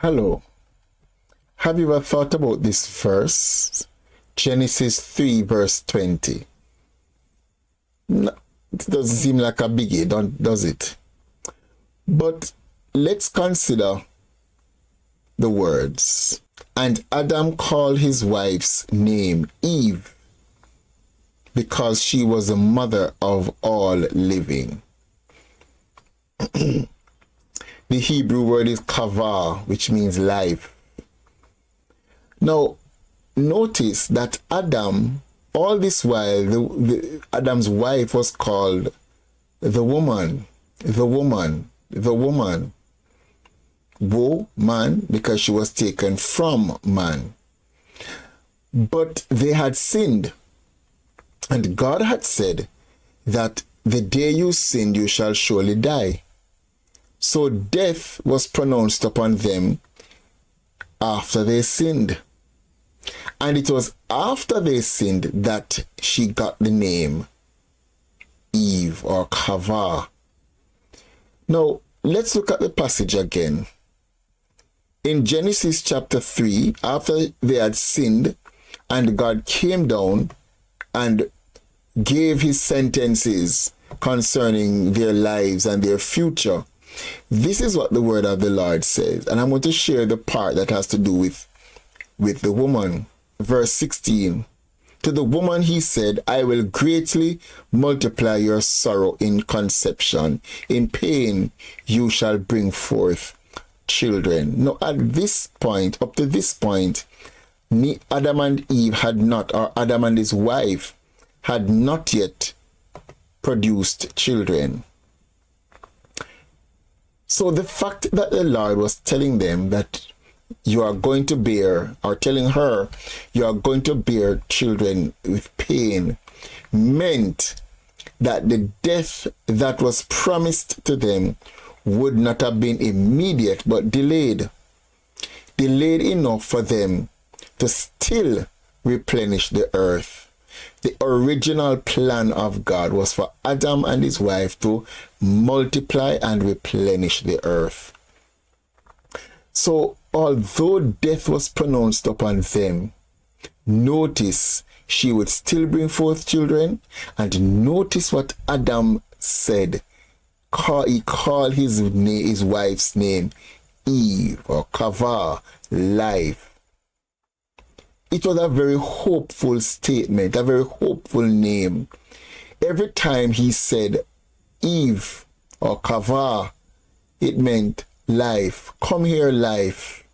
Hello. Have you ever thought about this verse? Genesis 3 verse 20. No, it doesn't seem like a biggie, does it? But let's consider the words. And Adam called his wife's name Eve, because she was the mother of all living. The Hebrew word is kavah, which means life. Now, notice that Adam, all this while, Adam's wife was called the woman, woman, because she was taken from man. But they had sinned, and God had said that the day you sinned, you shall surely die. So death was pronounced upon them after they sinned. And it was after they sinned that she got the name Eve or Kava. Now, let's look at the passage again. In Genesis chapter 3, after they had sinned and God came down and gave his sentences concerning their lives and their future, this is what the word of the Lord says. And I'm going to share the part that has to do with the woman. Verse 16. To the woman he said, I will greatly multiply your sorrow in conception. In pain you shall bring forth children. Now at this point, up to this point, Adam and Eve had not, or Adam and his wife had not yet produced children. So the fact that the Lord was telling them that you are going to bear, or telling her you are going to bear children with pain, meant that the death that was promised to them would not have been immediate, but delayed. Delayed enough for them to still replenish the earth. The original plan of God was for Adam and his wife to multiply and replenish the earth. So, although death was pronounced upon them, notice she would still bring forth children. And notice what Adam said. He called his wife's name Eve, or Kava, life. It was a very hopeful statement, a very hopeful name. Every time he said Eve or Kava, it meant life. Come here, life.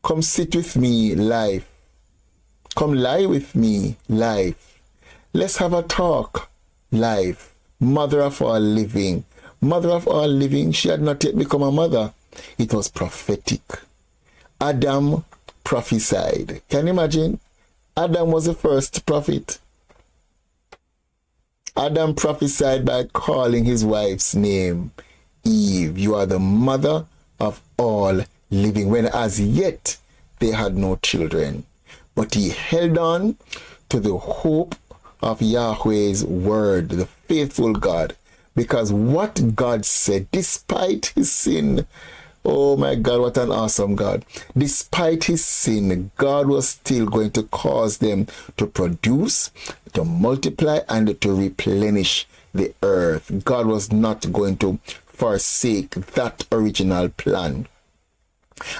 Come sit with me, life. Come lie with me, life. Let's have a talk, life. Mother of all living. Mother of all living, she had not yet become a mother. It was prophetic. Adam prophesied. Can you imagine? Adam was the first prophet. Adam prophesied by calling his wife's name Eve. You are the mother of all living, when as yet they had no children. But he held on to the hope of Yahweh's word, the faithful God, because what God said, despite his sin, oh my God, what an awesome God. Despite his sin, God was still going to cause them to produce, to multiply, and to replenish the earth. God was not going to forsake that original plan.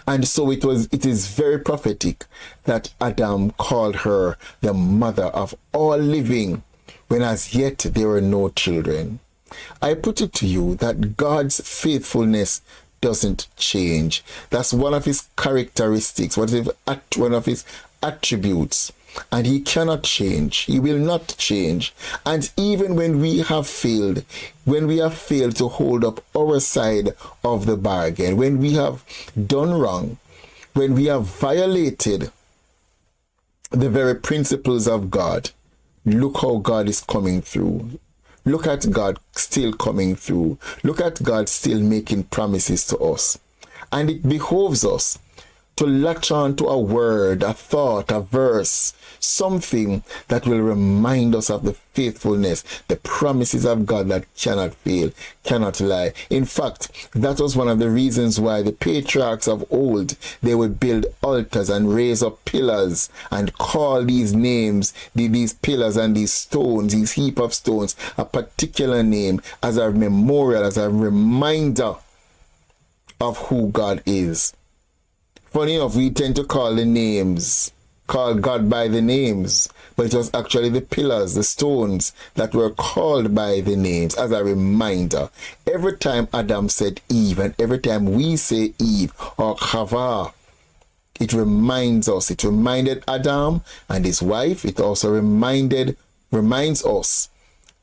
And so it is very prophetic that Adam called her the mother of all living, when as yet there were no children. I put it to you that God's faithfulness doesn't change. That's one of his characteristics, one of his attributes. And he cannot change. He will not change. And even when we have failed to hold up our side of the bargain, when we have done wrong, when we have violated the very principles of God, look how God is coming through. Look at God still coming through. Look at God still making promises to us. And it behoves us to latch on to a word, a thought, a verse, something that will remind us of the faithfulness, the promises of God that cannot fail, cannot lie. In fact, that was one of the reasons why the patriarchs of old, they would build altars and raise up pillars and call these names, these pillars and these stones, these heap of stones, a particular name as a memorial, as a reminder of who God is. Funny enough, we tend to call God by the names, but it was actually the pillars, the stones that were called by the names as a reminder. Every time Adam said Eve, and every time we say Eve or Chava, it reminds us. It reminded Adam and his wife. It also reminds us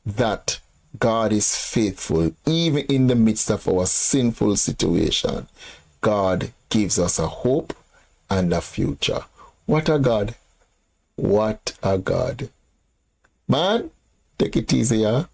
that God is faithful even in the midst of our sinful situation. God gives us a hope and a future. What a God. What a God. Man, take it easy, yeah?